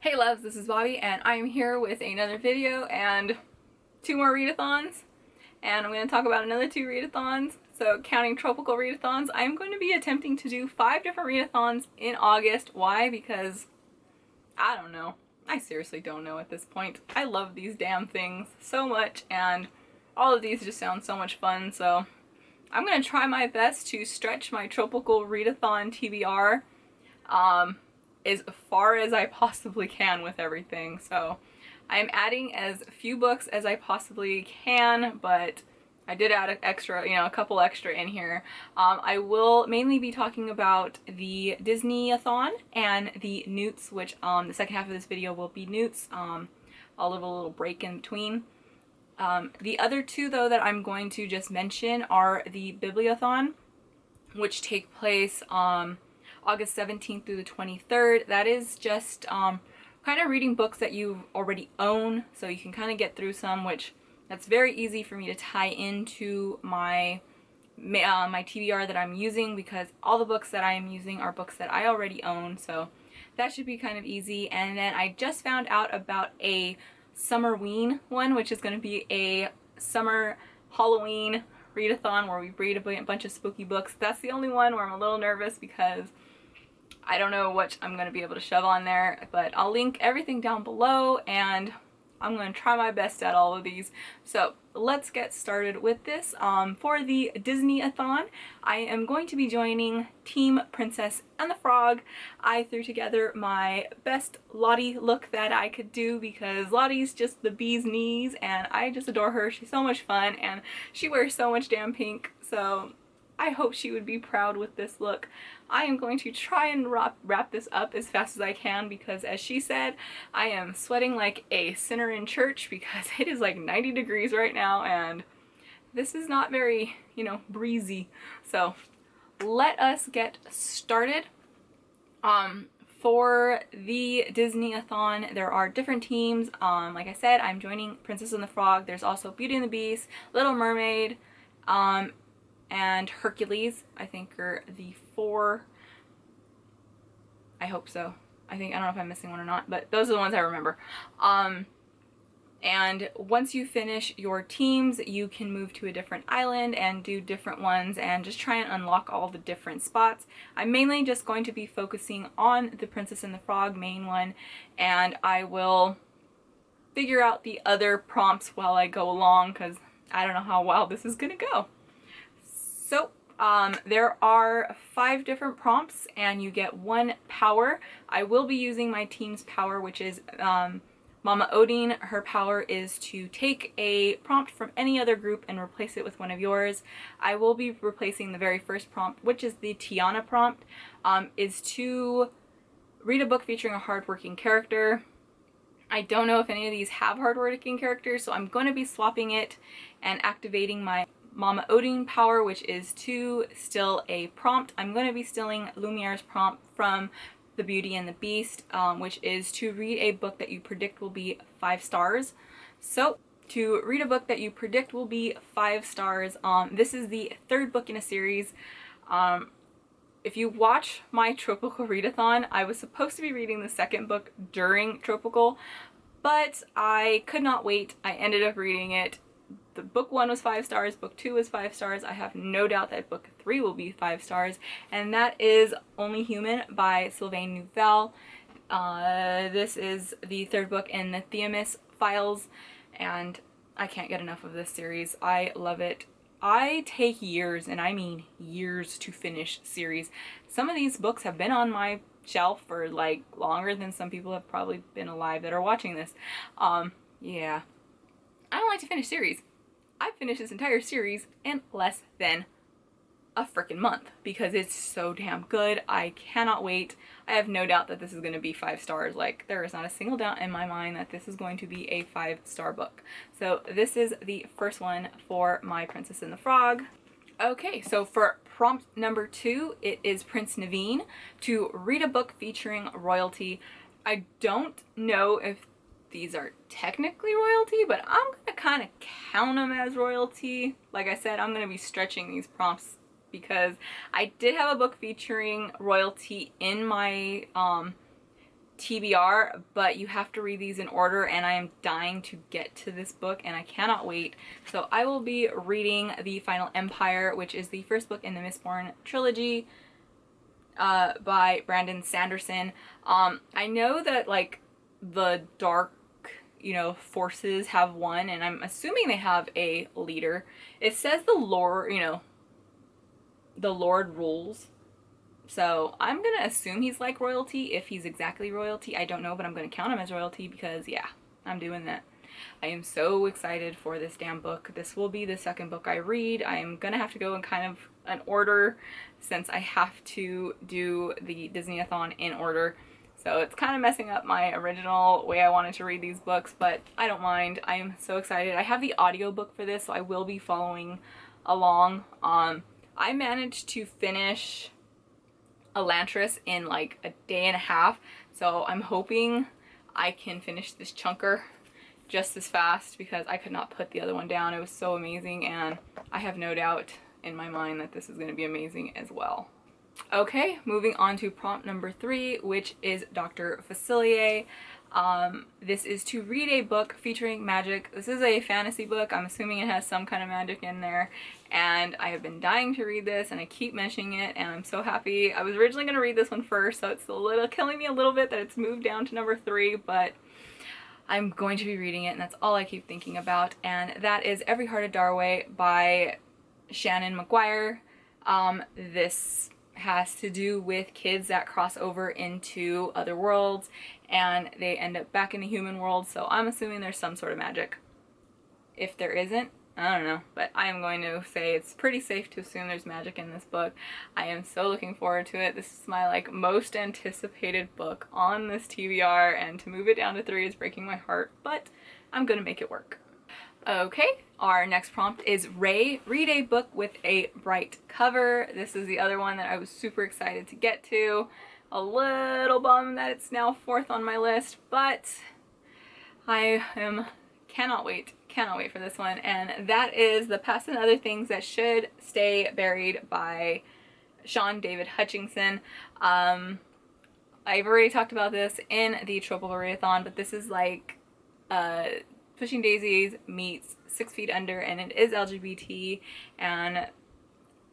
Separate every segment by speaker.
Speaker 1: Hey loves, this is Bobby and I'm here with another video and two more readathons, and I'm going to talk about another two readathons. So counting Trope-ical Readathons, I'm going to be attempting to do 5 different readathons in August. Why? Because I don't know. I seriously don't know at this point. I love these damn things so much and all of these just sound so much fun, so I'm going to try my best to stretch my Trope-ical Readathon TBR as far as I possibly can with everything. So I'm adding as few books as I possibly can, but I did add an extra, a couple extra in here. I will mainly be talking about the Disney-a-thon and the NEWTS, which the second half of this video will be NEWTS. I'll leave a little break in between. The other two, though, that I'm going to just mention are the Bibliothon, which take place August 17th through the 23rd. That is just kind of reading books that you already own, so you can kind of get through some, which that's very easy for me to tie into my my TBR that I'm using, because all the books that I am using are books that I already own, so that should be kind of easy. And then I just found out about a Summerween one, which is going to be a summer Halloween readathon where we read a bunch of spooky books. That's the only one where I'm a little nervous because I don't know what I'm going to be able to shove on there, but I'll link everything down below and I'm going to try my best at all of these. So let's get started with this. For the Disney-a-thon, I am going to be joining Team Princess and the Frog. I threw together my best Lottie look that I could do because Lottie's just the bee's knees and I just adore her. She's so much fun and she wears so much damn pink, so I hope she would be proud with this look. I am going to try and wrap this up as fast as I can because, as she said, I am sweating like a sinner in church because it is like 90 degrees right now and this is not very, breezy. So let us get started. For the Disney-a-thon, there are different teams. Like I said, I'm joining Princess and the Frog. There's also Beauty and the Beast, Little Mermaid, and Hercules, I think, are the 4. I hope so. I don't know if I'm missing one or not, but those are the ones I remember. And once you finish your teams, you can move to a different island and do different ones and just try and unlock all the different spots. I'm mainly just going to be focusing on the Princess and the Frog main one, and I will figure out the other prompts while I go along because I don't know how well this is gonna go. So there are 5 different prompts and you get 1 power. I will be using my team's power, which is Mama Odin. Her power is to take a prompt from any other group and replace it with one of yours. I will be replacing the very first prompt, which is the Tiana prompt, is to read a book featuring a hardworking character. I don't know if any of these have hardworking characters, so I'm going to be swapping it and activating my Mama Odin power, which is to still a prompt. I'm going to be stilling Lumiere's prompt from The Beauty and the Beast, which is to read a book that you predict will be 5 stars. So to read a book that you predict will be 5 stars, this is the 3rd book in a series. If you watch my Trope-ical Readathon, I was supposed to be reading the 2nd book during Trope-ical, but I could not wait. I ended up reading it. The book 1 was 5 stars, book 2 was 5 stars. I have no doubt that book 3 will be 5 stars, and that is Only Human by Sylvain Neuvel. This is the 3rd book in the Themis files, and I can't get enough of this series. I love it. I take years, and I mean years, to finish series. Some of these books have been on my shelf for like longer than some people have probably been alive that are watching this. Yeah. I don't like to finish series. I finished this entire series in less than a freaking month because it's so damn good. I cannot wait. I have no doubt that this is going to be 5 stars. Like, there is not a single doubt in my mind that this is going to be a 5-star book. So this is the first one for my Princess and the Frog. Okay, so for prompt number 2, it is Prince Naveen to read a book featuring royalty. I don't know if these are technically royalty, but I'm gonna kind of count them as royalty. Like I said, I'm gonna be stretching these prompts because I did have a book featuring royalty in my TBR, but you have to read these in order, and I am dying to get to this book and I cannot wait. So I will be reading The Final Empire, which is the first book in the Mistborn trilogy by Brandon Sanderson. I know that like the dark, you know, forces have won, and I'm assuming they have a leader. It says the Lord, you know, the Lord rules. So I'm gonna assume he's like royalty. If he's exactly royalty, I don't know, but I'm gonna count him as royalty because yeah, I'm doing that. I am so excited for this damn book. This will be the second book I read. I am gonna have to go in kind of an order since I have to do the Disney-a-thon in order. So it's kind of messing up my original way I wanted to read these books, but I don't mind. I am so excited. I have the audiobook for this, so I will be following along. I managed to finish Elantris in like a day and a half, so I'm hoping I can finish this chunker just as fast because I could not put the other one down. It was so amazing, and I have no doubt in my mind that this is going to be amazing as well. Okay, moving on to prompt number 3, which is Dr. Facilier. This is to read a book featuring magic. This is a fantasy book. I'm assuming it has some kind of magic in there, and I have been dying to read this, and I keep mentioning it, and I'm so happy. I was originally going to read this one first, so it's a little killing me a little bit that it's moved down to number 3, but I'm going to be reading it, and that's all I keep thinking about, and that is Every Heart of Darway by Shannon McGuire. This has to do with kids that cross over into other worlds and they end up back in the human world, so I'm assuming there's some sort of magic. If there isn't, I don't know, but I am going to say it's pretty safe to assume there's magic in this book. I am so looking forward to it. This is my like most anticipated book on this TBR, and to move it down to 3 is breaking my heart, but I'm gonna make it work. Okay, our next prompt is Ray, read a book with a bright cover. This is the other one that I was super excited to get to. A little bummed that it's now 4th on my list, but I cannot wait for this one, and that is The Past and Other Things That Should Stay Buried by Sean David Hutchinson. I've already talked about this in the Trope-ical Readathon, but this is like Pushing Daisies meets 6 Feet Under, and it is LGBT, and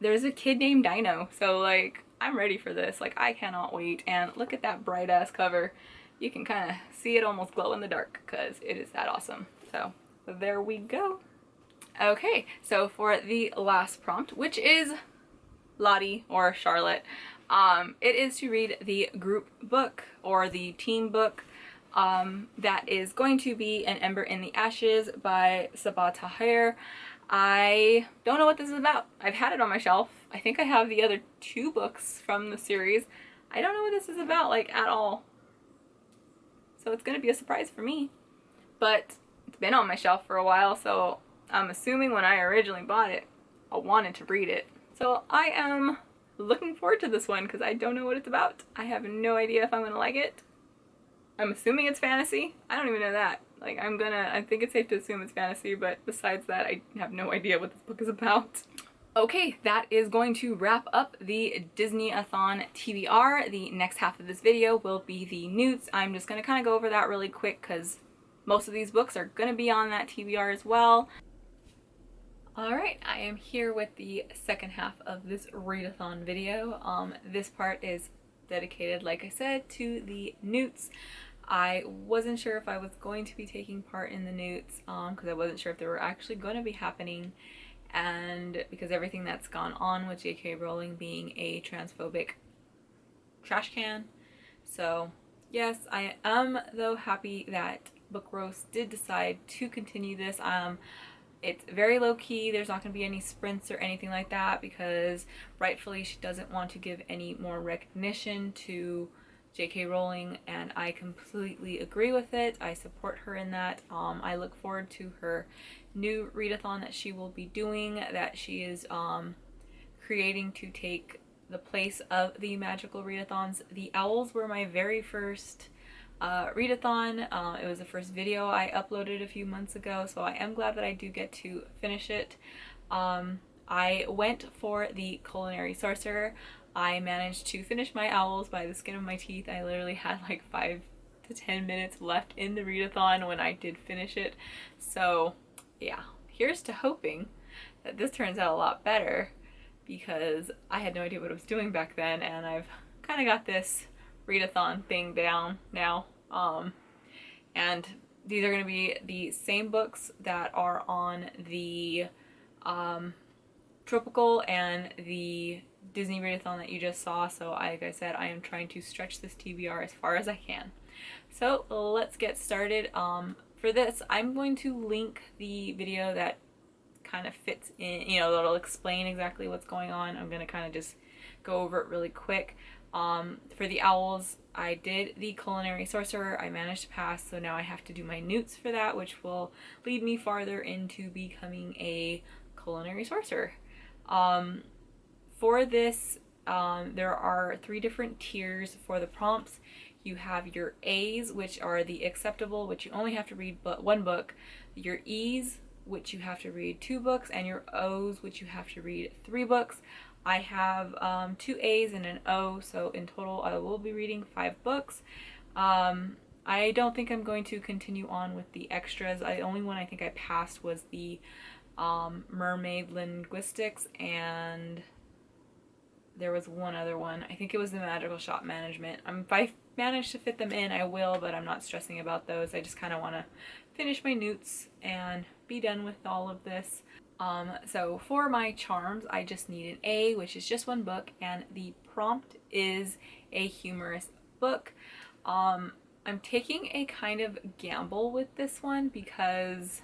Speaker 1: there's a kid named Dino, so like I'm ready for this. Like I cannot wait, and look at that bright ass cover. You can kind of see it almost glow in the dark because it is that awesome. So there we go. Okay, so for the last prompt, which is Lottie or Charlotte, it is to read the group book or the team book. That is going to be An Ember in the Ashes by Sabaa Tahir. I don't know what this is about. I've had it on my shelf. I think I have the other 2 books from the series. I don't know what this is about, like, at all. So it's going to be a surprise for me. But it's been on my shelf for a while, so I'm assuming when I originally bought it, I wanted to read it. So I am looking forward to this one because I don't know what it's about. I have no idea if I'm going to like it. I'm assuming it's fantasy. I don't even know that. Like, I think it's safe to assume it's fantasy, but besides that, I have no idea what this book is about. Okay, that is going to wrap up the Disney-a-thon TBR. The next half of this video will be the NEWTS. I'm just going to kind of go over that really quick because most of these books are going to be on that TBR as well. Alright, I am here with the second half of this readathon video. This part is dedicated, like I said, to the NEWTS. I wasn't sure if I was going to be taking part in the NEWTS because I wasn't sure if they were actually going to be happening, and because everything that's gone on with J.K. Rowling being a transphobic trash can. So yes, I am though happy that Book Roast did decide to continue this. It's very low-key. There's not going to be any sprints or anything like that because rightfully she doesn't want to give any more recognition to J.K. Rowling, and I completely agree with it. I support her in that. I look forward to her new readathon that she will be doing, that she is creating to take the place of the magical readathons. The Owls were my very first readathon. It was the first video I uploaded a few months ago, so I am glad that I do get to finish it. I went for the Culinary Sorcerer. I managed to finish my Owls by the skin of my teeth. I literally had like 5 to 10 minutes left in the readathon when I did finish it. So yeah, here's to hoping that this turns out a lot better, because I had no idea what I was doing back then, and I've kind of got this readathon thing down now. And these are going to be the same books that are on the Trope-ical and the Disney Readathon that you just saw. So like I said, I am trying to stretch this TBR as far as I can. So let's get started. For this, I'm going to link the video that kind of fits in, you know, that'll explain exactly what's going on. I'm going to kind of just go over it really quick. For the owls, I did the culinary sorcerer. I managed to pass, so now I have to do my NEWTS for that, which will lead me farther into becoming a culinary sorcerer. For this, there are 3 different tiers for the prompts. You have your A's, which are the acceptable, which you only have to read but 1 book, your E's, which you have to read 2 books, and your O's, which you have to read 3 books. I have 2 A's and an O, so in total I will be reading 5 books. I don't think I'm going to continue on with the extras. The only one I think I passed was the mermaid linguistics, and there was one other one. I think it was the magical shop management. If I manage to fit them in, I will, but I'm not stressing about those. I just kind of want to finish my NEWTS and be done with all of this. So for my charms, I just need an A, which is just 1 book, and the prompt is a humorous book. I'm taking a kind of gamble with this one because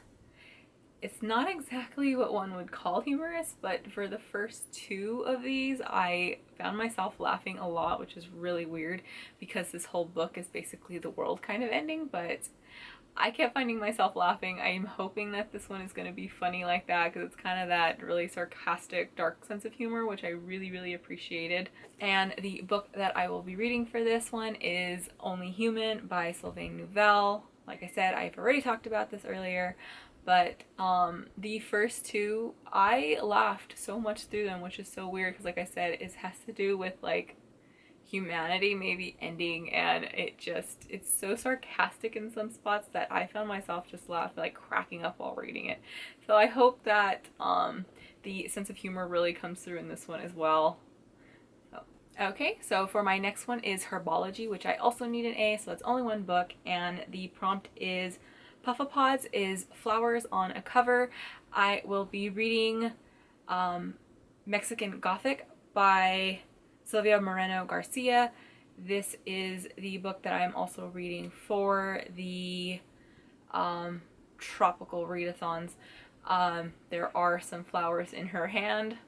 Speaker 1: it's not exactly what one would call humorous, but for the first 2 of these, I found myself laughing a lot, which is really weird because this whole book is basically the world kind of ending, but I kept finding myself laughing. I'm hoping that this one is going to be funny like that, because it's kind of that really sarcastic, dark sense of humor, which I really, really appreciated. And the book that I will be reading for this one is Only Human by Sylvain Neuvel. Like I said, I've already talked about this earlier, but the first 2, I laughed so much through them, which is so weird because, like I said, it has to do with like humanity maybe ending, and it's so sarcastic in some spots that I found myself just laughing, like cracking up while reading it. So I hope that the sense of humor really comes through in this one as well. Okay, so for my next one is Herbology, which I also need an A, so it's only 1 book, and the prompt is Puffapods is flowers on a cover. I will be reading Mexican Gothic by Silvia Moreno Garcia. This is the book that I'm also reading for the Trope-ical Readathons. There are some flowers in her hand.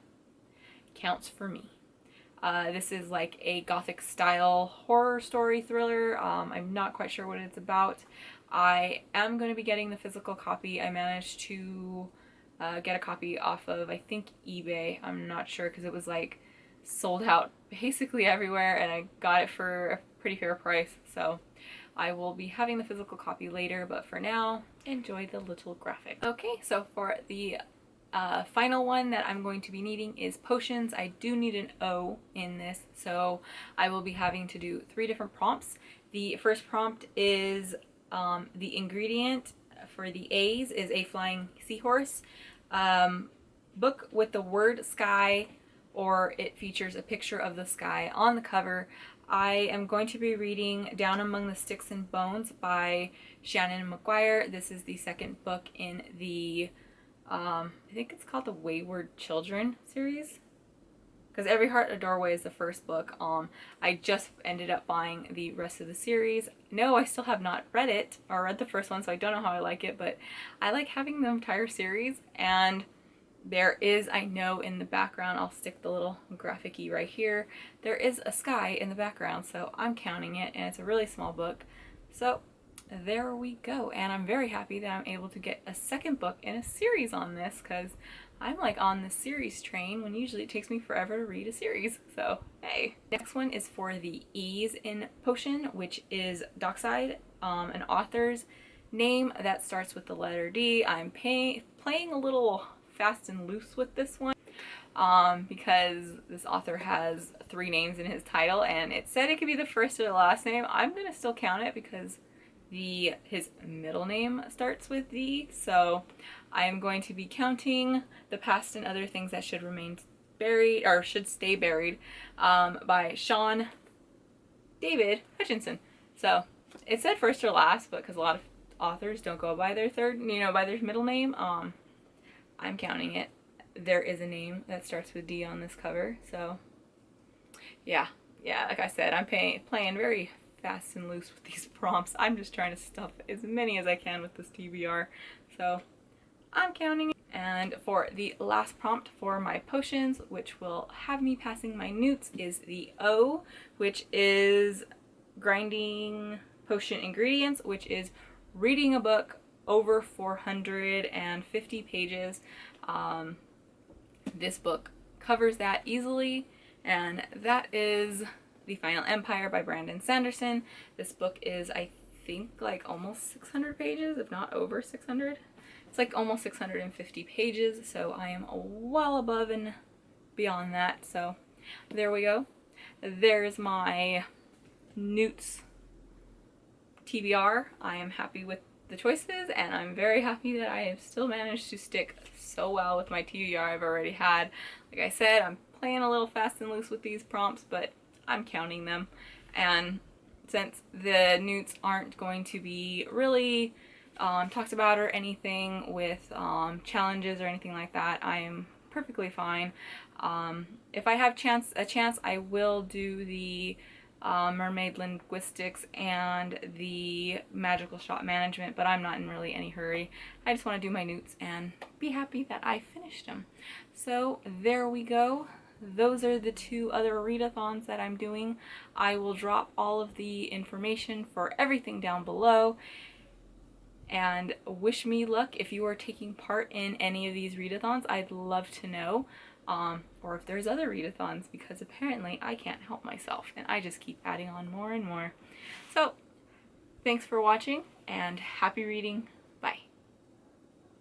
Speaker 1: Counts for me. This is like a Gothic style horror story thriller. I'm not quite sure what it's about. I am going to be getting the physical copy. I managed to get a copy off of, I think, eBay. I'm not sure because it was like sold out basically everywhere, and I got it for a pretty fair price. So I will be having the physical copy later, but for now, enjoy the little graphic. Okay, so for the final one that I'm going to be needing is potions. I do need an O in this, so I will be having to do 3 different prompts. The first prompt is the ingredient for the A's is a flying seahorse. Book with the word sky, or it features a picture of the sky on the cover. I am going to be reading Down Among the Sticks and Bones by Shannon McGuire. This is the 2nd book in the I think it's called the Wayward Children series, because Every Heart a Doorway is the first book. I just ended up buying the rest of the series. No, I still have not read it, or read the first one, so I don't know how I like it, but I like having the entire series. And there is, I know in the background, I'll stick the little graphic-y right here, there is a sky in the background, so I'm counting it, and it's a really small book. So there we go, and I'm very happy that I'm able to get a 2nd book in a series on this, because I'm like on the series train when usually it takes me forever to read a series, so hey. Next one is for the E's in Potion, which is Dockside, an author's name that starts with the letter D. I'm playing a little fast and loose with this one. because this author has 3 names in his title, and it said it could be the first or the last name. I'm gonna still count it because his middle name starts with D, so I am going to be counting the past and other things that should remain buried, or should stay buried, by Sean David Hutchinson. So it said first or last, but because a lot of authors don't go by their by their middle name, I'm counting it. There is a name that starts with D on this cover, so yeah, like I said, I'm playing very fast and loose with these prompts. I'm just trying to stuff as many as I can with this TBR, so I'm counting it. And for the last prompt for my potions, which will have me passing my NEWTS, is the O, which is grinding potion ingredients, which is reading a book over 450 pages. This book covers that easily, and that is The Final Empire by Brandon Sanderson. This book is, I think, like almost 600 pages, if not over 600. It's like almost 650 pages, so I am well above and beyond that. So there we go. There's my NEWTS TBR. I am happy with the choices, and I'm very happy that I have still managed to stick so well with my TBR I've already had. Like I said, I'm playing a little fast and loose with these prompts, but I'm counting them. And since the NEWTS aren't going to be really talked about or anything with challenges or anything like that, I am perfectly fine. If I have a chance, I will do the mermaid linguistics and the magical shot management, but I'm not in really any hurry. I just want to do my NEWTS and be happy that I finished them. So there we go. Those are the 2 other readathons that I'm doing. I will drop all of the information for everything down below. And wish me luck if you are taking part in any of these readathons. I'd love to know. Or if there's other readathons, because apparently I can't help myself and I just keep adding on more and more. So thanks for watching, and happy reading.